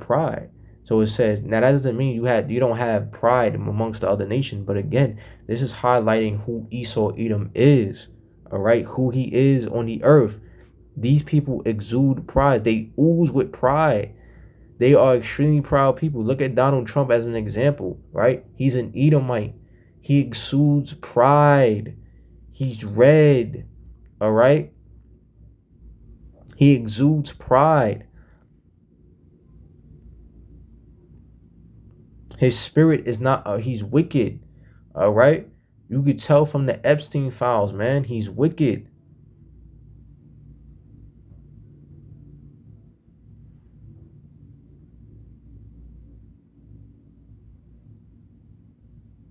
pride. So it says, now that doesn't mean you don't have pride amongst the other nations, but again, this is highlighting who Esau Edom is, all right, who he is on the earth. These people exude pride. They ooze with pride. They are extremely proud people. Look at Donald Trump as an example, right? He's an Edomite. He exudes pride. He's red, all right? He exudes pride. His spirit is not, he's wicked, all right? You could tell from the Epstein files, man. He's wicked.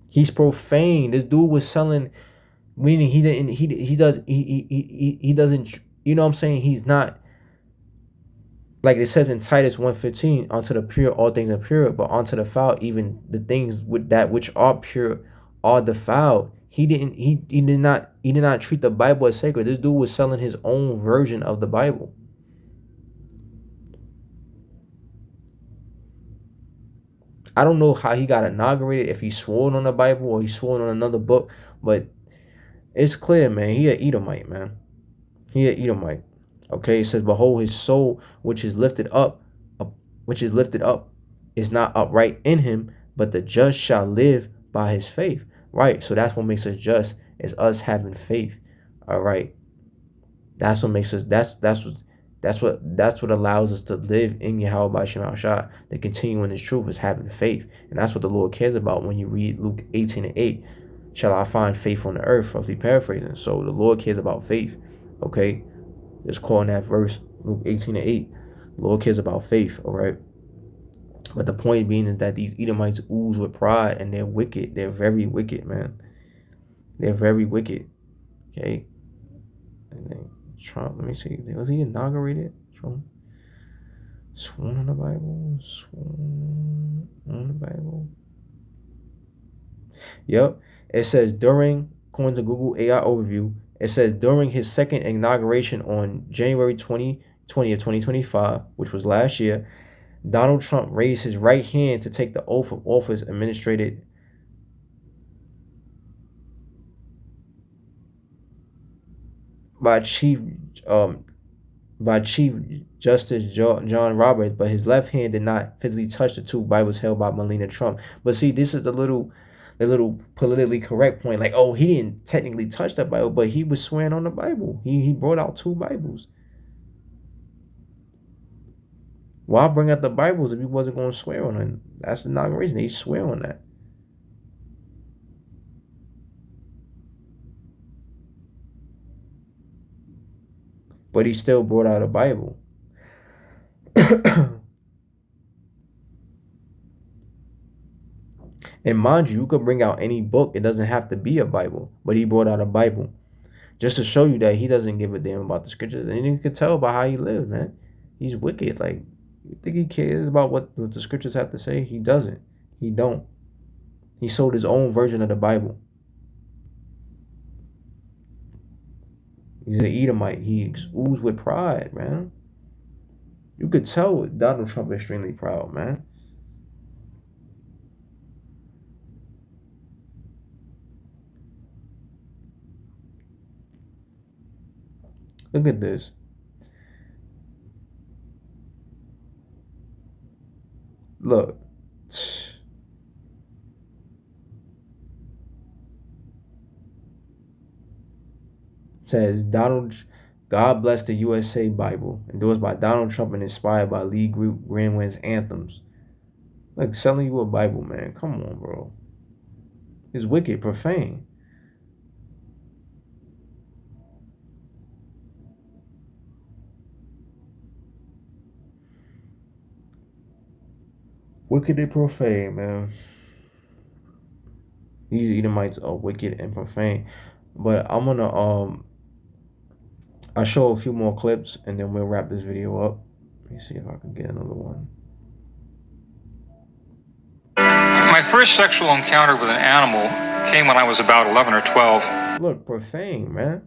He's profane. This dude was selling, meaning he doesn't, you know what I'm saying? He's not, like it says in Titus 1:15, unto the pure all things are pure, but unto the foul even the things with that which are pure are defiled. He did not treat the Bible as sacred. This dude was selling his own version of the Bible. I don't know how he got inaugurated, if he swore on the Bible or he swore on another book, but it's clear, man. He an Edomite, man. He an Edomite. Okay, it says, behold, his soul which is lifted up, is not upright in him, but the just shall live by his faith. Right. So that's what makes us just, is us having faith. All right. That's what makes us, that's what allows us to live in Yahweh by Shema Shah. To continue in his truth is having faith. And that's what the Lord cares about when you read Luke 18:8. Shall I find faith on the earth? Roughly paraphrasing. So the Lord cares about faith. Okay. Just calling that verse, Luke 18:8. The Lord cares about faith. All right. But the point being is that these Edomites ooze with pride, and they're wicked. They're very wicked, man. They're very wicked. Okay. And then Trump, let me see. Was he inaugurated? Trump? Sworn on the Bible? Sworn on the Bible? Yep. It says according to Google AI overview, it says during his second inauguration on January 20th, 2025, which was last year, Donald Trump raised his right hand to take the oath of office administered by Chief Justice John Roberts, but his left hand did not physically touch the two Bibles held by Melania Trump. But see, this is the little politically correct point. Like, oh, he didn't technically touch the Bible, but he was swearing on the Bible. He brought out two Bibles. Why bring out the Bibles if he wasn't going to swear on it? That's the inauguration. He swear on that. But he still brought out a Bible. And mind you, you could bring out any book. It doesn't have to be a Bible. But he brought out a Bible. Just to show you that he doesn't give a damn about the scriptures. And you can tell by how he lives, man. He's wicked. Like, you think he cares about what the scriptures have to say? He doesn't. He don't. He sold his own version of the Bible. He's an Edomite. He oozes with pride, man. You could tell Donald Trump is extremely proud, man. Look at this. Look. It says God bless the USA Bible, endorsed by Donald Trump and inspired by Lee Group Grandwin's anthems. Like selling you a Bible, man. Come on, bro. It's wicked, profane. Wicked and profane, man. These Edomites are wicked and profane. But I'm gonna I'll show a few more clips and then we'll wrap this video up. Let me see if I can get another one. My first sexual encounter with an animal came when I was about 11 or 12. Look, profane, man.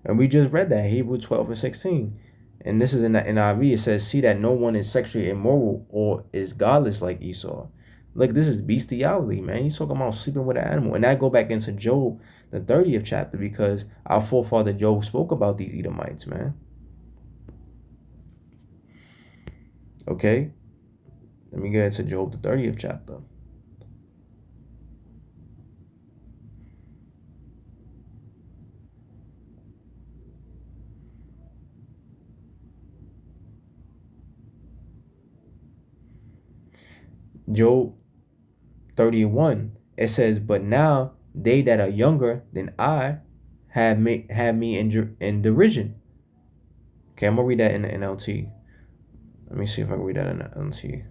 And we just read that, Hebrews 12 and 16. And this is in the NIV. It says, "See that no one is sexually immoral or is godless like Esau." Look, this is bestiality, man. He's talking about sleeping with an animal, and that go back into Job, the 30th chapter, because our forefather Job spoke about these Edomites, man. Okay, let me get into Job, the 30th chapter. Job 31. It says, "But now they that are younger than I have me in derision." Okay, I'm gonna read that in the NLT. Let me see if I can read that in the NLT.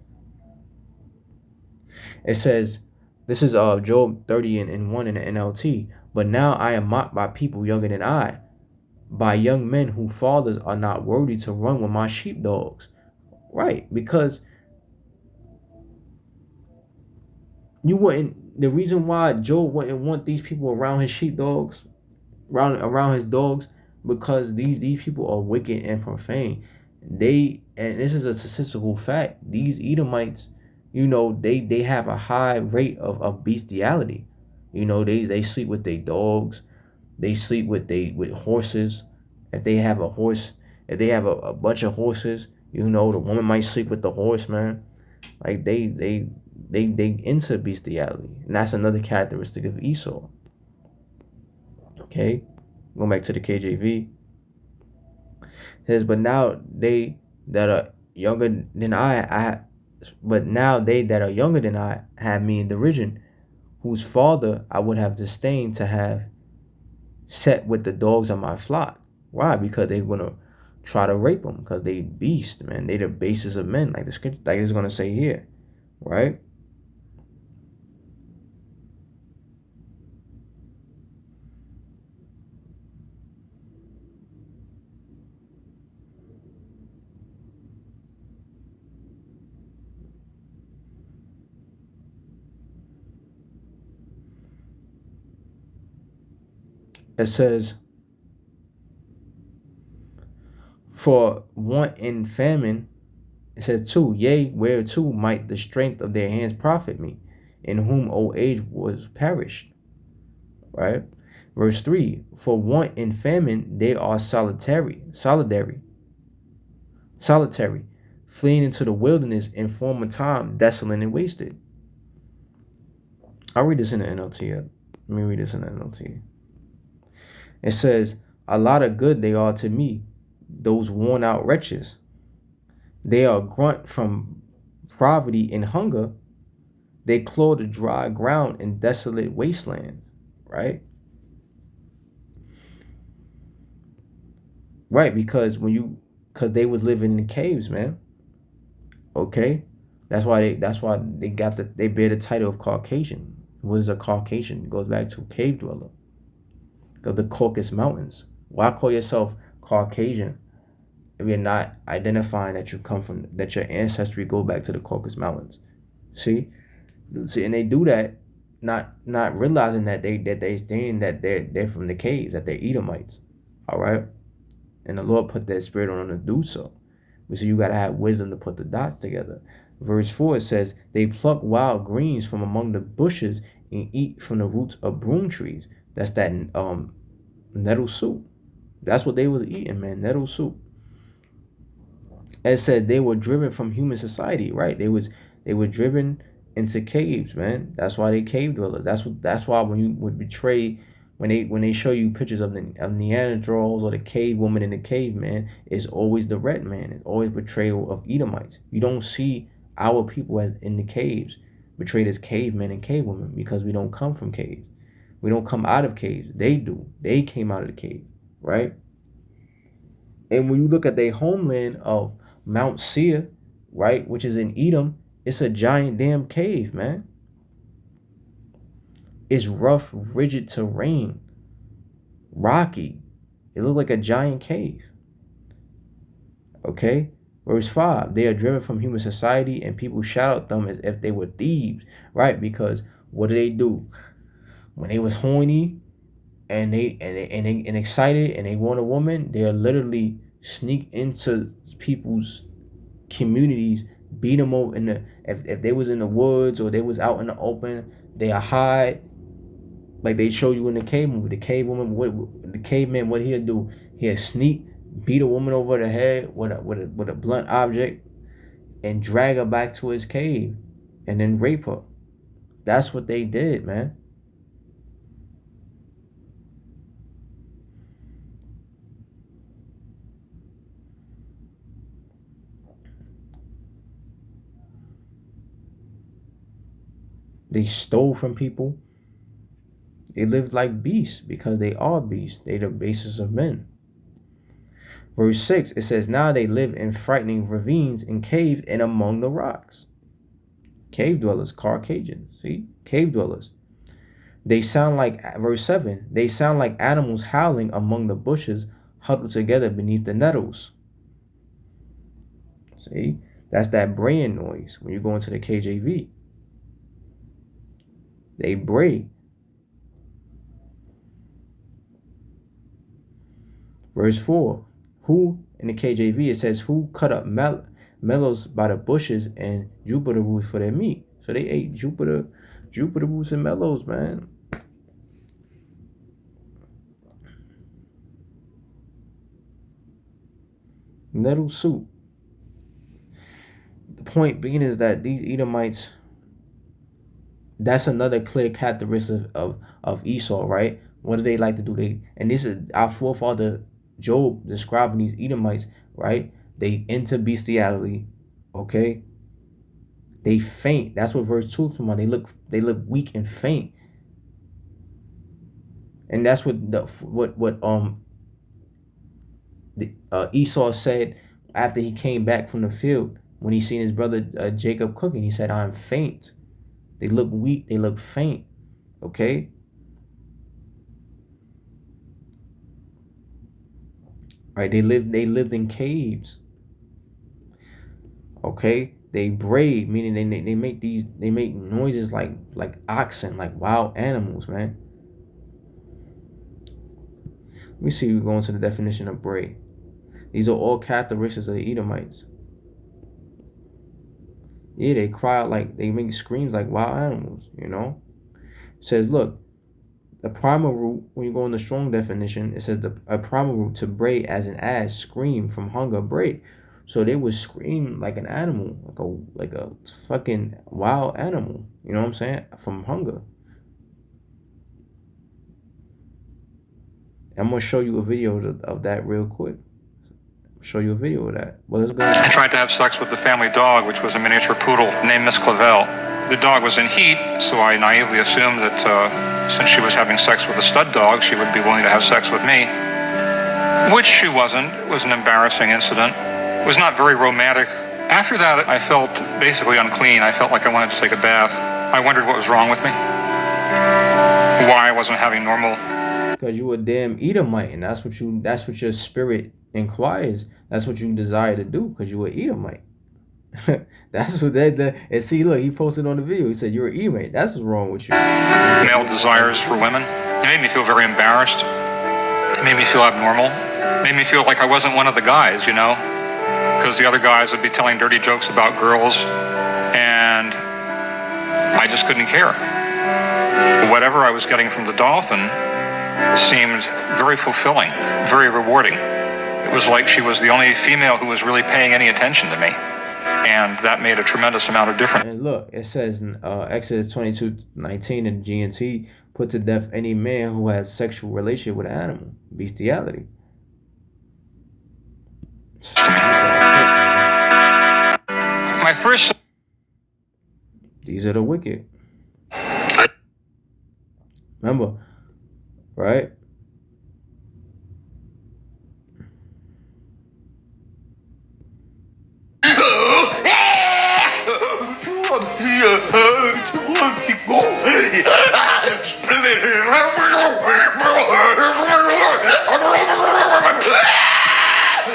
It says, this is Job 30 and 1 in the NLT. "But now I am mocked by people younger than I, by young men whose fathers are not worthy to run with my sheepdogs." Right, because you wouldn't. The reason why Job wouldn't want these people around his sheepdogs, around his dogs, because these people are wicked and profane. And this is a statistical fact. These Edomites, they have a high rate of bestiality. They sleep with their dogs. They sleep with horses. If they have a horse, if they have a bunch of horses, the woman might sleep with the horse, man. Like they into bestiality, and that's another characteristic of Esau. Okay, going back to the KJV, it says, "But now they that are younger than but now they that are younger than I have me in derision, whose father I would have disdained to have set with the dogs of my flock." Why? Because they're gonna try to rape them, because they beast, man. They the basis of men, like the scripture, like it's gonna say here, right? It says, "For want and famine," it says too, "Yea, where too might the strength of their hands profit me, in whom old age was perished." Right? Verse 3, "For want and famine they are solitary, fleeing into the wilderness in former time, desolate and wasted." I'll read this in the NLT. Let me read this in the NLT. It says, "A lot of good they are to me, those worn out wretches. They are grunt from poverty and hunger. They claw the dry ground in desolate wastelands." Right? Right, because they was living in caves, man. Okay? That's why they they bear the title of Caucasian. What is a Caucasian? It goes back to cave dweller of the Caucasus Mountains. Why call yourself Caucasian if you're not identifying that you come from, that your ancestry go back to the Caucasus Mountains? See? See, and they do that not realizing that they saying that they're from the caves, that they're Edomites. All right? And the Lord put that spirit on them to do so. So you got to have wisdom to put the dots together. Verse 4 says, "They pluck wild greens from among the bushes and eat from the roots of broom trees." That's that nettle soup. That's what they was eating, man. Nettle soup. It said they were driven from human society, right? They were driven into caves, man. That's why they cave dwellers. That's why when you would betray, when they show you pictures of Neanderthals or the cave woman in the cave, man, it's always the red man. It's always betrayal of Edomites. You don't see our people as in the caves, betrayed as cavemen and cavewomen, because we don't come from caves. We don't come out of caves. They do. They came out of the cave, right? And when you look at their homeland of Mount Seir, right, which is in Edom, it's a giant damn cave, man. It's rough, rigid terrain, rocky. It looked like a giant cave. Okay? Verse 5, "They are driven from human society, and people shout at them as if they were thieves." Right? Because what do they do? When they was horny and excited and they want a woman, they're literally sneak into people's communities, beat them over in the if they was in the woods or they was out in the open, they hide like they show you in the cave movie. The cave woman, what the caveman, what he'll do, he'll sneak, beat a woman over the head with a blunt object, and drag her back to his cave, and then rape her. That's what they did, man. They stole from people. They lived like beasts because they are beasts. They the basis of men. Verse 6, it says, now they live in frightening ravines and caves and among the rocks. Cave dwellers, Caucasians, see? Cave dwellers. They sound like, verse 7, they sound like animals howling among the bushes, huddled together beneath the nettles. See? That's that braying noise when you go into the KJV. They bray. Verse 4, who, in the KJV, it says, who cut up mellows by the bushes and Jupiter roots for their meat. So they ate Jupiter roots and mellows, man. Nettle soup. The point being is that these Edomites, that's another clear characteristic of Esau, right? What do they like to do? And this is our forefather Job describing these Edomites, right? They into bestiality, okay? They faint. That's what verse 2 is about. They look weak and faint. And that's what Esau said after he came back from the field when he seen his brother Jacob cooking. He said, I'm faint. They look weak. They look faint. Okay? Right? They lived in caves. Okay? They bray, meaning they make noises like oxen, like wild animals, man. Let me see. We go into the definition of bray. These are all characteristics of the Edomites. Yeah, they cry out like they make screams like wild animals, you know? It says, look, the primal root, when you go in the strong definition, it says a primal root to bray as an ass, scream from hunger, bray. So they would scream like an animal, like a fucking wild animal. You know what I'm saying? From hunger. I'm gonna show you a video of that real quick. Show you a video of that. Well, let's go. I tried to have sex with the family dog, which was a miniature poodle named Miss Clavel. The dog was in heat, so I naively assumed that since she was having sex with a stud dog, she would be willing to have sex with me. Which she wasn't. It was an embarrassing incident. It was not very romantic. After that, I felt basically unclean. I felt like I wanted to take a bath. I wondered what was wrong with me. Why I wasn't having normal. Because you a damn Edomite, and that's what your spirit inquires. That's what you desire to do, because you an Edomite. That's what and see, look, he posted on the video. He said you're an Edomite. That's what's wrong with you. Male desires for women. It made me feel very embarrassed. It made me feel abnormal. It made me feel like I wasn't one of the guys, you know, because the other guys would be telling dirty jokes about girls, and I just couldn't care. Whatever I was getting from the dolphin seemed very fulfilling, very rewarding. It was like she was the only female who was really paying any attention to me. And that made a tremendous amount of difference. And look, it says in Exodus 22:19 in GNT, put to death any man who has sexual relationship with an animal. Bestiality. My first... These are the wicked. Remember, right?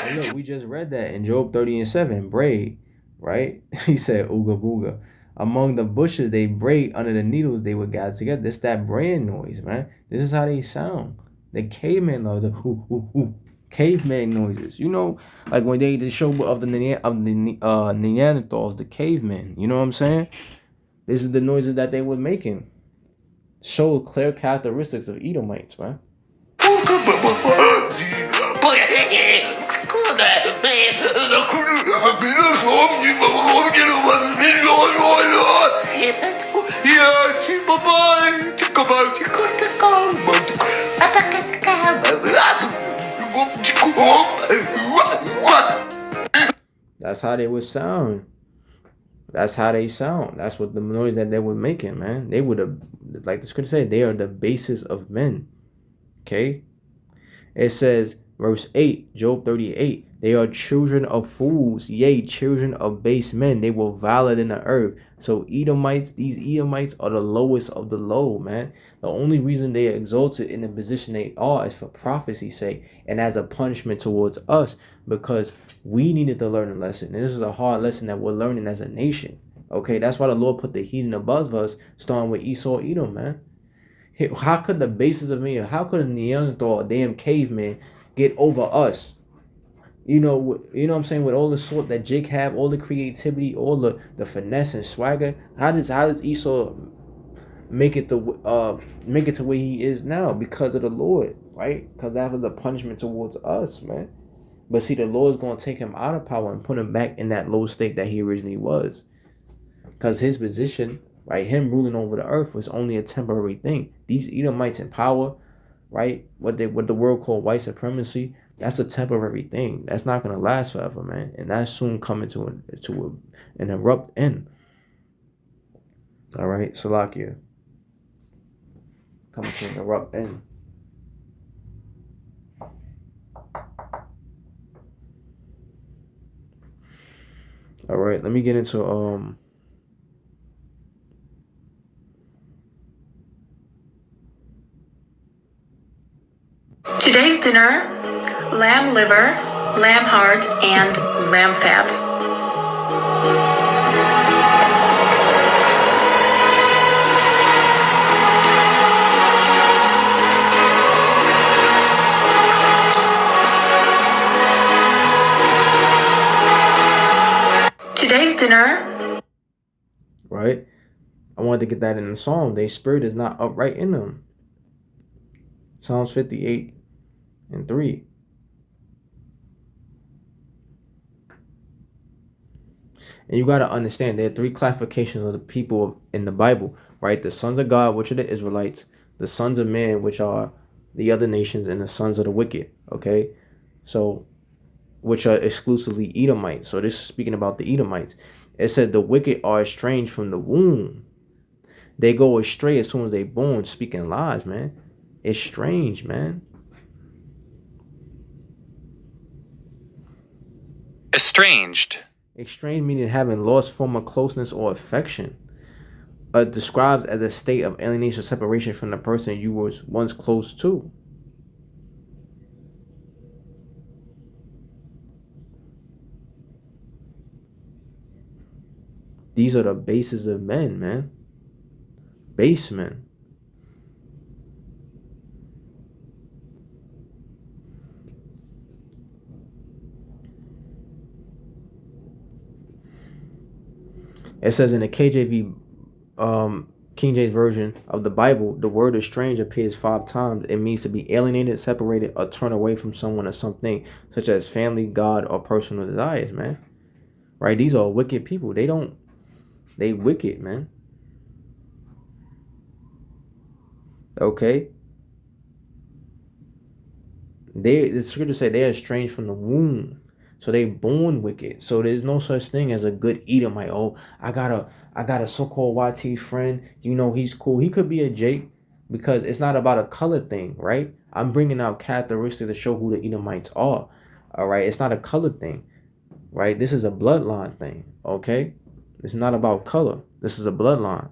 And look, we just read that in Job 30:7. Bray, right? He said, "Ooga booga." Among the bushes they bray, under the needles they would gather together. This that braying noise, man. This is how they sound. The cavemen love the hoo hoo hoo. caveman noises. Like when they show of the Neanderthals, the cavemen. You know what I'm saying? This is the noises that they were making. Show clear characteristics of Edomites, man. That's how they would sound. That's how they sound. That's what the noise that they were making, man. They would have, like the scripture said, they are the basis of men. Okay? It says, verse 8, Job 38, they are children of fools, yea, children of base men. They were violent in the earth. So these Edomites are the lowest of the low, man. The only reason they are exalted in the position they are is for prophecy's sake and as a punishment towards us, because we needed to learn a lesson. And this is a hard lesson that we're learning as a nation. Okay, that's why the Lord put the heathen above us, starting with Esau, Edom, man. How could the basis of man, how could a Neanderthal, a damn caveman, get over us? What I'm saying, with all the sort that Jake have, all the creativity, all the finesse and swagger. How does Esau make it to where he is now? Because of the Lord, right? Because that was a punishment towards us, man. But see, the Lord's gonna take him out of power and put him back in that low state that he originally was. Because his position, right, him ruling over the earth was only a temporary thing. These Edomites in power, right, what the world called white supremacy, that's a temporary thing. That's not gonna last forever, man. And that's soon coming to an abrupt end. All right, Salakia. Coming to an abrupt end. All right, let me get into Today's dinner: lamb liver, lamb heart, and lamb fat. Today's dinner. Right? I wanted to get that in the song. Their spirit is not upright in them. Psalms 58 and 3. And you got to understand, there are three classifications of the people in the Bible, right? The sons of God, which are the Israelites, the sons of man, which are the other nations, and the sons of the wicked, okay? So, which are exclusively Edomites. So this is speaking about the Edomites. It says the wicked are estranged from the womb. They go astray as soon as they born, speaking lies, man. It's strange, man. Estranged. Estranged meaning having lost form of closeness or affection. Describes as a state of alienation or separation from the person you was once close to. These are the bases of men, man. Base men. It says in the KJV, King James version of the Bible, the word estranged appears 5 times. It means to be alienated, separated, or turn away from someone or something, such as family, God, or personal desires, man. Right? These are wicked people. They wicked, man. Okay? The scripture say they are estranged from the womb. So they born wicked. So there's no such thing as a good Edomite. Oh, I got a so-called YT friend. He's cool. He could be a Jake, because it's not about a color thing, right? I'm bringing out characteristics to show who the Edomites are. All right, it's not a color thing, right? This is a bloodline thing. Okay, it's not about color. This is a bloodline.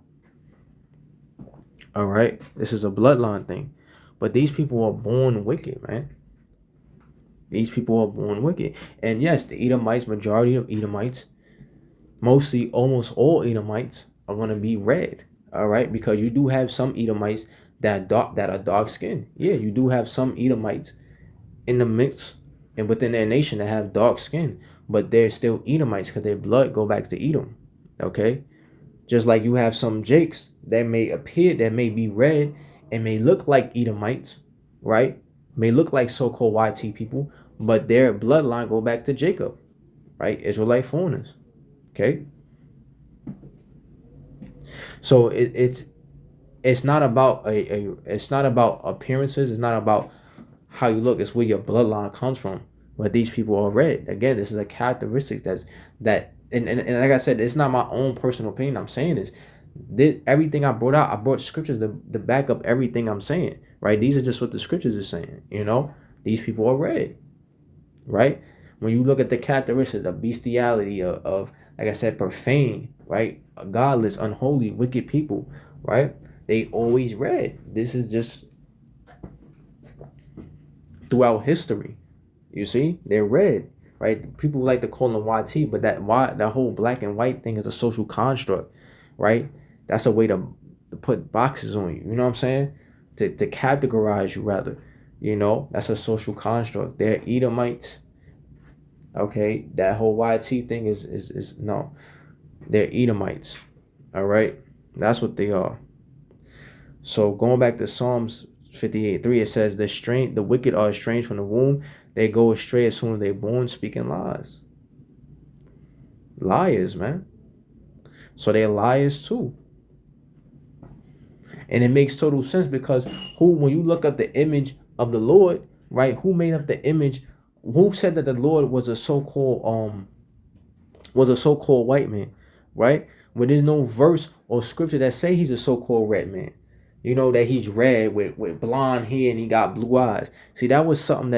All right, this is a bloodline thing. But these people are born wicked, man. These people are born wicked. And yes, the Edomites, majority of Edomites, mostly almost all Edomites are going to be red. All right, because you do have some Edomites that are dark skinned. Yeah, you do have some Edomites in the mix and within their nation that have dark skin, but they're still Edomites because their blood go back to Edom. Okay, just like you have some Jakes that may appear, that may be red and may look like Edomites, right? May look like so-called YT people, but their bloodline go back to Jacob, right? Israelite foreigners. Okay, so it's not about it's not about appearances. It's not about how you look. It's where your bloodline comes from. But these people are red. Again, this is a characteristic and like I said, it's not my own personal opinion. I'm saying this everything I brought out. I brought scriptures to back up everything I'm saying. Right? These are just what the scriptures are saying. These people are red. Right? When you look at the characteristics of bestiality, of like I said, profane, right? Godless, unholy, wicked people, right? They always red. This is just throughout history. You see, they're red, right? People like to call them YT, but that whole black and white thing is a social construct, right? That's a way to put boxes on you. You know what I'm saying? To categorize you rather. That's a social construct. They're Edomites. Okay, that whole YT thing is no. They're Edomites. All right, that's what they are. So going back to Psalms 58:3, it says the wicked are estranged from the womb. They go astray as soon as they're born, speaking lies. Liars, man. So they're liars too. And it makes total sense because when you look up the image of the Lord, right? Who made up the image? Who said that the Lord was a so-called white man, right? When there's no verse or scripture that say he's a so-called red man. That he's red with blonde hair and he got blue eyes. See, that was something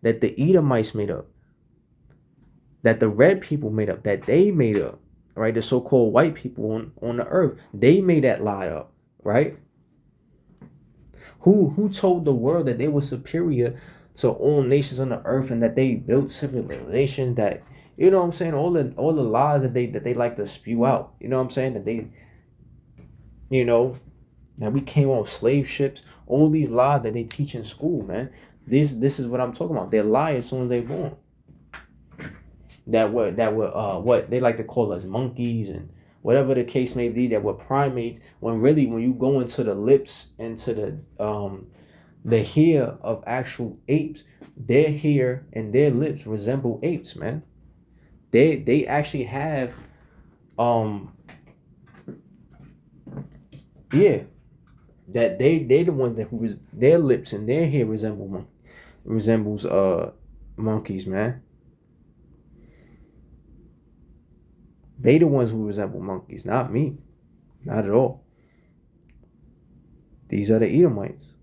that the Edomites made up. That the red people made up. That they made up. Right? The so-called white people on the earth. They made that lie up. Right? Who told the world that they were superior to all nations on the earth and that they built civilization, that what I'm saying, all the lies that they like to spew out. You know what I'm saying? That they that we came on slave ships, all these lies that they teach in school, man. This is what I'm talking about. They lie as soon as they're born. That were what they like to call us monkeys and whatever the case may be, that we're primates, when really when you go into the lips, into the hair of actual apes, their hair and their lips resemble apes, man. They actually have that they the ones that their lips and their hair resembles monkeys, man. They the ones who resemble monkeys, not me. Not at all. These are the Edomites.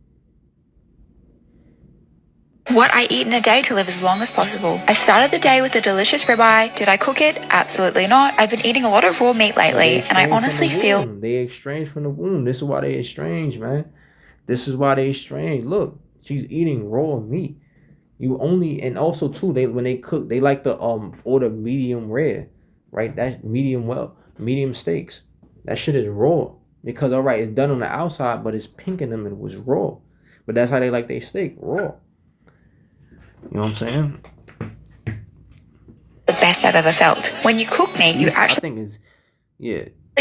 What I eat in a day to live as long as possible. I started the day with a delicious ribeye. Did I cook it? Absolutely not. I've been eating a lot of raw meat lately, and I honestly feel... They estranged from the womb. This is why they estranged, man. This is why they estranged. Look, she's eating raw meat. And also too, when they cook, they like to order medium rare, right? That's medium steaks. That shit is raw. Because all right, it's done on the outside, but it's pink in them and it was raw. But that's how they like their steak, raw. You know what I'm saying? The best I've ever felt. When you cook meat, you actually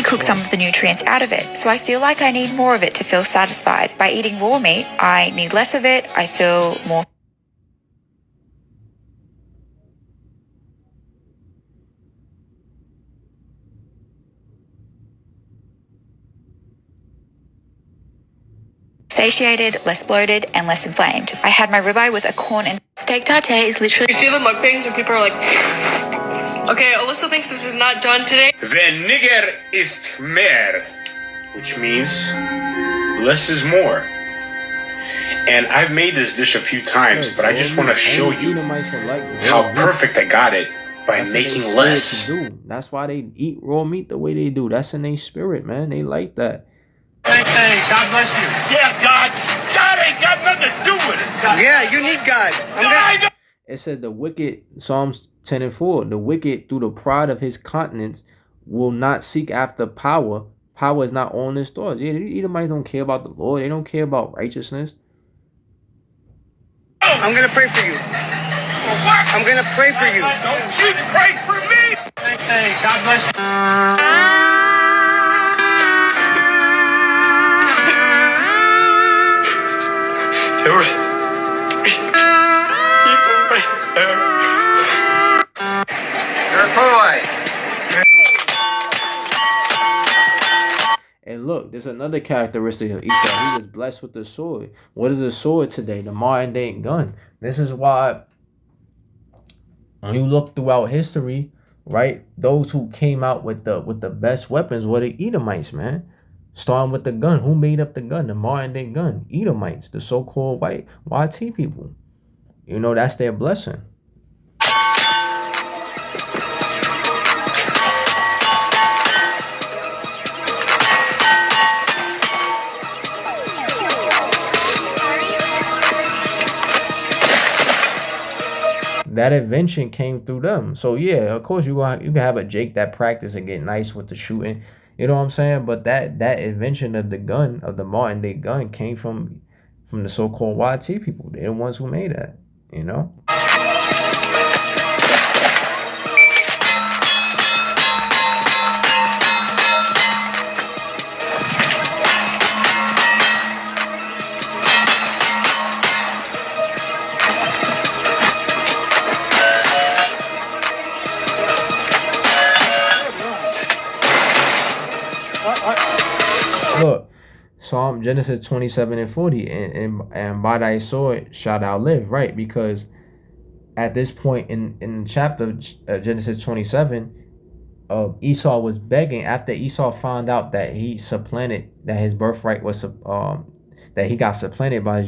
cook some of the nutrients out of it. So I feel like I need more of it to feel satisfied. By eating raw meat, I need less of it. I feel more satiated, less bloated, and less inflamed. I had my ribeye with a corn and steak tartare is literally... You see the mukbangs and people are like, okay, Alyssa thinks this is not done today. The nigger ist mehr, which means less is more. And I've made this dish a few times, but I just want to show you how perfect I got it by making less. That's why they eat raw meat the way they do. That's in their spirit, man. They like that. Hey, God bless you. Yeah, God ain't got nothing to do with it. Yeah, you need God. It said the wicked, Psalms 10:4, the wicked through the pride of his countenance will not seek after power. Power is not on his thoughts. Yeah, the Edomites don't care about the Lord. They don't care about righteousness. I'm going to pray for you. I'm gonna pray for you. Don't you pray for me! Hey, God bless you. There were people right there. You're a toy. And look, there's another characteristic of Esau. He was blessed with the sword. What is a sword today? The modern day gun. This is why when you look throughout history, right, those who came out with the best weapons were the Edomites, man. Starting with the gun. Who made up the gun? The modern day gun. Edomites, the so-called white YT people. You know, that's their blessing. That invention came through them. So yeah, of course you can have a Jake that practice and get nice with the shooting. You know what I'm saying? But that invention of the gun, of the modern day gun, came from the so-called YT people. They're the ones who made that. You know. Look, Psalm Genesis 27:40, and by thy sword shalt thou live, right? Because at this point in the chapter of Genesis 27, Esau was begging after Esau found out that he supplanted, that his birthright was that he got supplanted by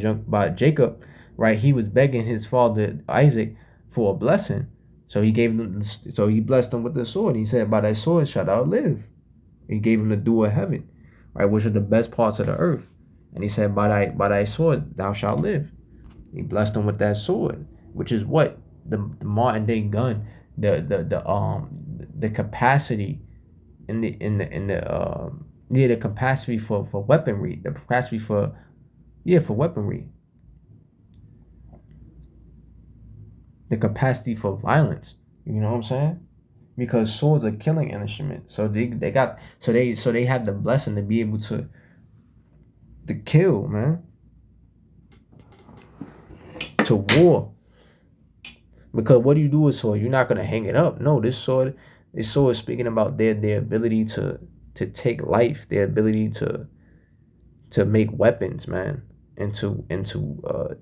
Jacob, right? He was begging his father Isaac for a blessing, so he blessed him with the sword. He said, "By thy sword shalt thou live." He gave him the dew of heaven, right, which are the best parts of the earth. And he said, by thy sword thou shalt live. He blessed him with that sword, which is what the modern day gun, the capacity the capacity for weaponry, the capacity for weaponry, the capacity for violence. You know what I'm saying? Because swords are killing instruments. So they have the blessing to be able to kill, man. To war. Because what do you do with sword? You're not gonna hang it up. No, this sword is speaking about their ability to take life, their ability to make weapons, man, and to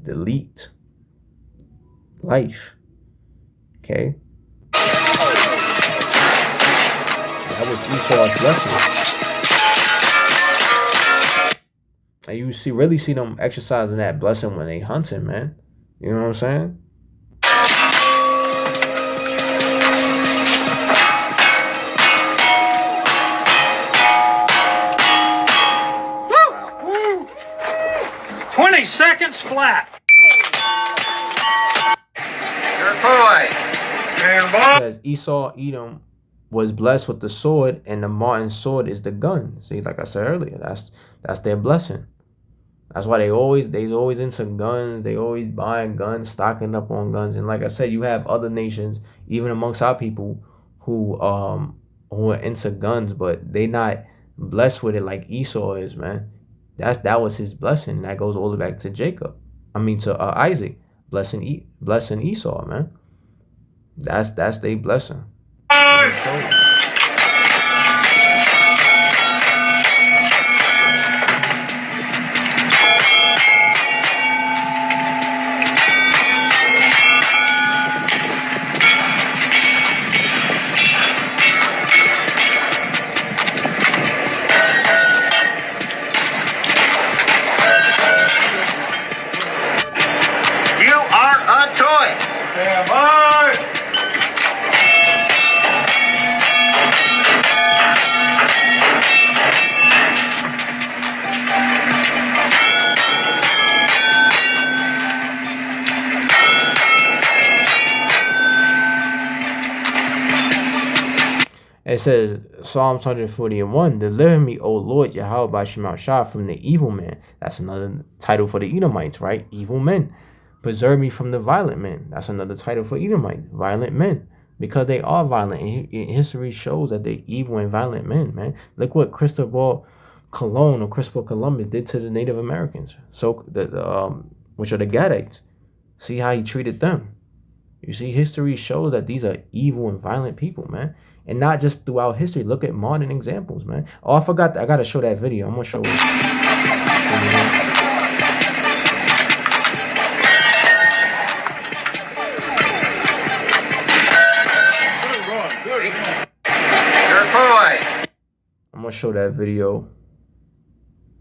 delete life. Okay? That was Esau's blessing. And you really see them exercising that blessing when they hunting, man. You know what I'm saying? Woo! 20 seconds flat. You're a toy. Because Esau, Edom, was blessed with the sword, and the Martin sword is the gun. See, like I said earlier, that's their blessing. That's why they always into guns. They always buying guns, stocking up on guns. And like I said, you have other nations, even amongst our people, who are into guns, but they not blessed with it like Esau is, man. That was his blessing. And that goes all the way back to Jacob. I mean to Isaac, blessing Esau, man. That's their blessing. You are a toy. Stand by. It says, Psalms 140:1, deliver me, O Lord, Yahweh by Shemar Shah, from the evil man. That's another title for the Edomites, right? Evil men. Preserve me from the violent men. That's another title for Edomites, violent men. Because they are violent. And history shows that they're evil and violent men, man. Look what Christopher Columbus did to the Native Americans. So which are the Gadites. See how he treated them. You see, history shows that these are evil and violent people, man. And not just throughout history. Look at modern examples, man. Oh, I forgot. I got to show that video. I'm going to show it. I'm going to show that video.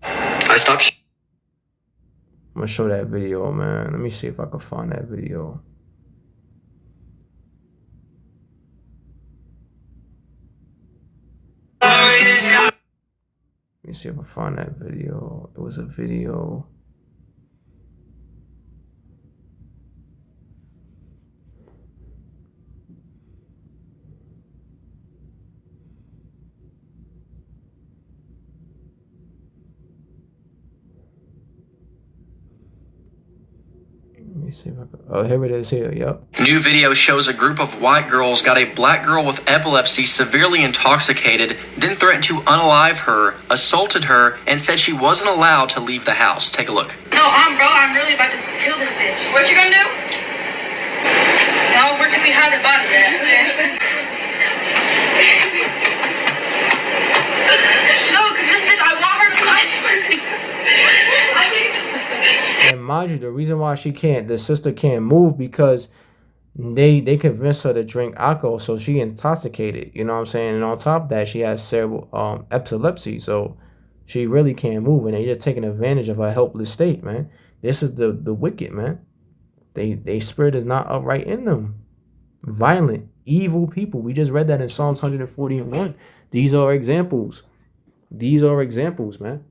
I stopped. I'm going to show that video, man. Let me see if I can find that video. Let me see if I find that video. It was a video. Let me see if I can. Oh, here it is here. Yep. New video shows a group of white girls got a black girl with epilepsy severely intoxicated, then threatened to unalive her, assaulted her, and said she wasn't allowed to leave the house. Take a look. No, bro, I'm really about to kill this bitch. What you gonna do? No, where can we hide her body at? No, because this bitch, I want her to lie. And mind you, the reason why the sister can't move because they convinced her to drink alcohol, so she intoxicated. You know what I'm saying? And on top of that, she has cerebral epilepsy, so she really can't move, and they just taking advantage of her helpless state, man. This is the wicked, man. They spirit is not upright in them. Violent, evil people. We just read that in Psalms 141. These are examples. These are examples, man.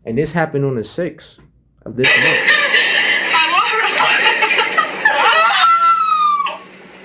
And this happened on the 6th of this month.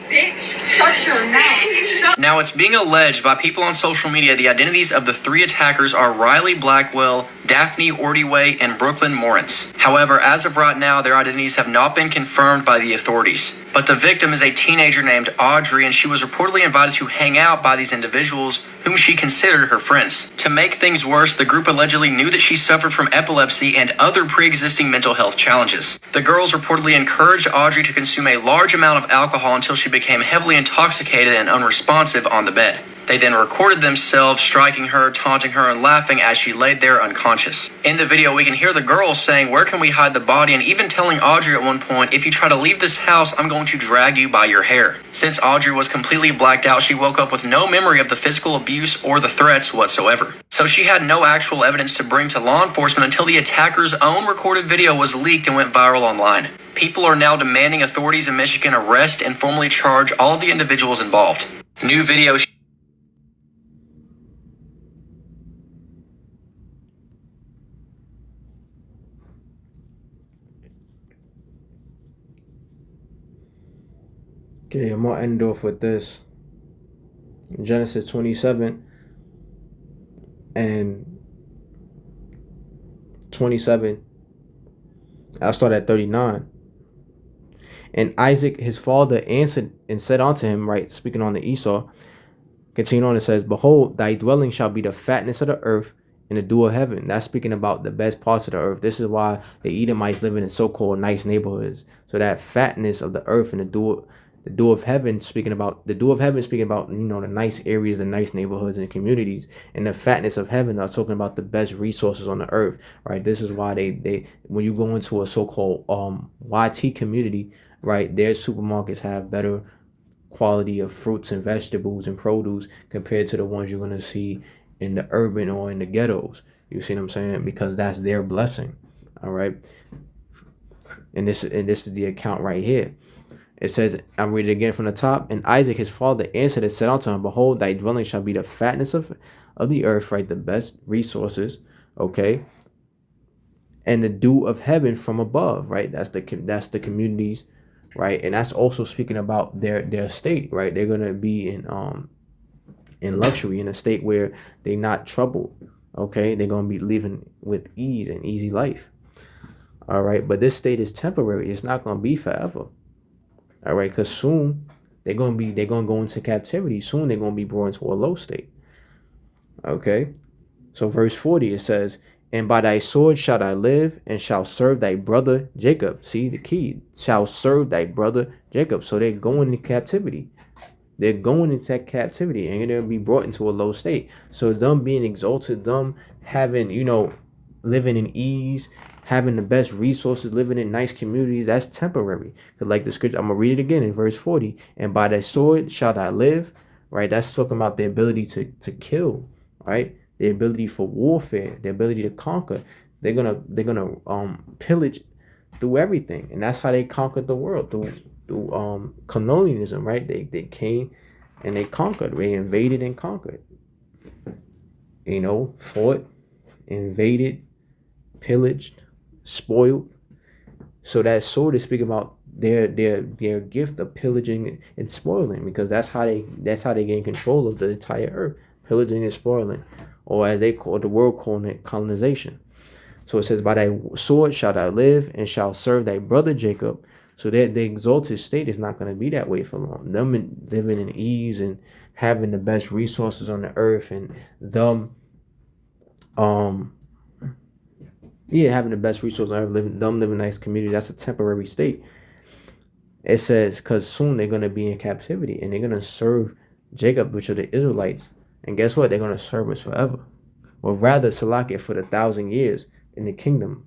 Bitch, shut your mouth. Now, it's being alleged by people on social media the identities of the 3 attackers are Riley Blackwell, Daphne Ordway, and Brooklyn Morris. However, as of right now, their identities have not been confirmed by the authorities. But the victim is a teenager named Audrey, and she was reportedly invited to hang out by these individuals, whom she considered her friends. To make things worse, the group allegedly knew that she suffered from epilepsy and other pre-existing mental health challenges. The girls reportedly encouraged Audrey to consume a large amount of alcohol until she became heavily intoxicated and unresponsive on the bed. They then recorded themselves striking her, taunting her, and laughing as she laid there unconscious. In the video, we can hear the girls saying, "Where can we hide the body?" and even telling Audrey at one point, "If you try to leave this house, I'm going to drag you by your hair." Since Audrey was completely blacked out, she woke up with no memory of the physical abuse or the threats whatsoever. So she had no actual evidence to bring to law enforcement until the attacker's own recorded video was leaked and went viral online. People are now demanding authorities in Michigan arrest and formally charge all of the individuals involved. New video. Okay, I'm gonna end off with this. Genesis 27 and 27. I'll start at 39. And Isaac, his father, answered and said unto him, right, speaking on the Esau, continue on, it says, "Behold, thy dwelling shall be the fatness of the earth and the dew of heaven." That's speaking about the best parts of the earth. This is why the Edomites live in so-called nice neighborhoods. So that fatness of the earth and the dew of heaven, speaking about the nice areas, the nice neighborhoods and communities, and the fatness of heaven are talking about the best resources on the earth, right? This is why they when you go into a so-called YT community, right, their supermarkets have better quality of fruits and vegetables and produce compared to the ones you're gonna see in the urban or in the ghettos. You see what I'm saying? Because that's their blessing. All right. And this is the account right here. It says, I'm reading it again from the top. "And Isaac his father answered and said unto him, Behold, thy dwelling shall be the fatness of the earth," right? The best resources, okay? "And the dew of heaven from above," right? That's the communities, right? And that's also speaking about their state, right? They're gonna be in luxury, in a state where they're not troubled, okay? They're gonna be living with ease and easy life. All right, but this state is temporary. It's not gonna be forever. All right, because soon they're gonna go into captivity. Soon they're gonna be brought into a low state. Okay, so verse 40 it says, "And by thy sword shalt thou live, and shall serve thy brother Jacob." See the key, shall serve thy brother Jacob. So they're going into captivity. They're going into captivity, and they're gonna be brought into a low state. So them being exalted, them having, living in ease, having the best resources, living in nice communities, that's temporary. Because like the scripture, I'm gonna read it again in verse 40. "And by thy sword shalt thou live," right? That's talking about the ability to kill, right? The ability for warfare, the ability to conquer. They're gonna pillage through everything, and that's how they conquered the world, through colonialism, right? They came and they conquered. They invaded and conquered. Fought, invaded, pillaged, spoiled. So that sword is speaking about their gift of pillaging and spoiling, because that's how they gain control of the entire earth, pillaging and spoiling, or as they call the world calling it, colonization. So it says, "By thy sword shalt thou live, and shall serve thy brother Jacob." So that the exalted state is not going to be that way for long. Them living in ease and having the best resources on the earth, and them having the best resources on earth, living in a nice community, that's a temporary state. It says, because soon they're going to be in captivity, and they're going to serve Jacob, which are the Israelites. And guess what? They're going to serve us forever. Or rather, Salakia, for the 1,000 years in the kingdom.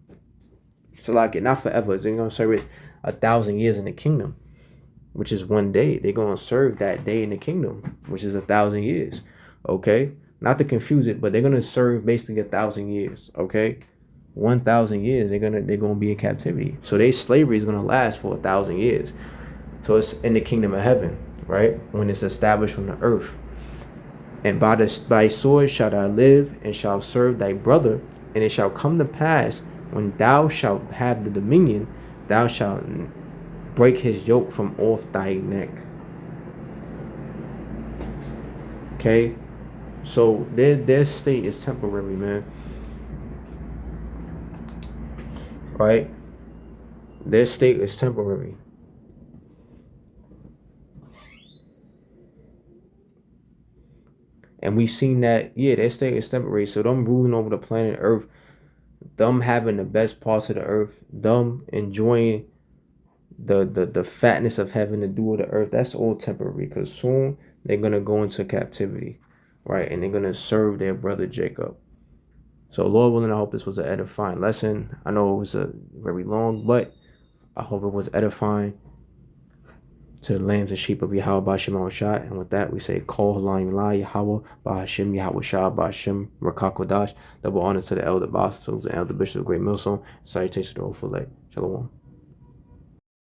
Salakia, not forever. They're going to serve it 1,000 years in the kingdom, which is one day. They're going to serve that day in the kingdom, which is 1,000 years. Okay? Not to confuse it, but they're going to serve basically 1,000 years. Okay? 1,000 years, they're gonna be in captivity. So their slavery is gonna last for 1,000 years. So it's in the kingdom of heaven, right? When it's established on the earth. "And by thy sword shalt thou live, and shalt serve thy brother. And it shall come to pass, when thou shalt have the dominion, thou shalt break his yoke from off thy neck." Okay, so their state is temporary, man. Right? Their state is temporary. And we seen that, their state is temporary. So them ruling over the planet Earth, them having the best parts of the earth, them enjoying the fatness of having to do with the earth, that's all temporary, because soon they're gonna go into captivity, right? And they're gonna serve their brother Jacob. So Lord willing, I hope this was an edifying lesson. I know it was a very long, but I hope it was edifying to the lambs and sheep of Yahweh Ba'Shem Shah. And with that, we say, Kol Halayim La Yahweh Ba'Shem Yahweh Shah Ba'Shem Rakakodash. Double honors to the elder apostles and elder bishop of Great Millstone. Salutations to the Old Filet. Shalom.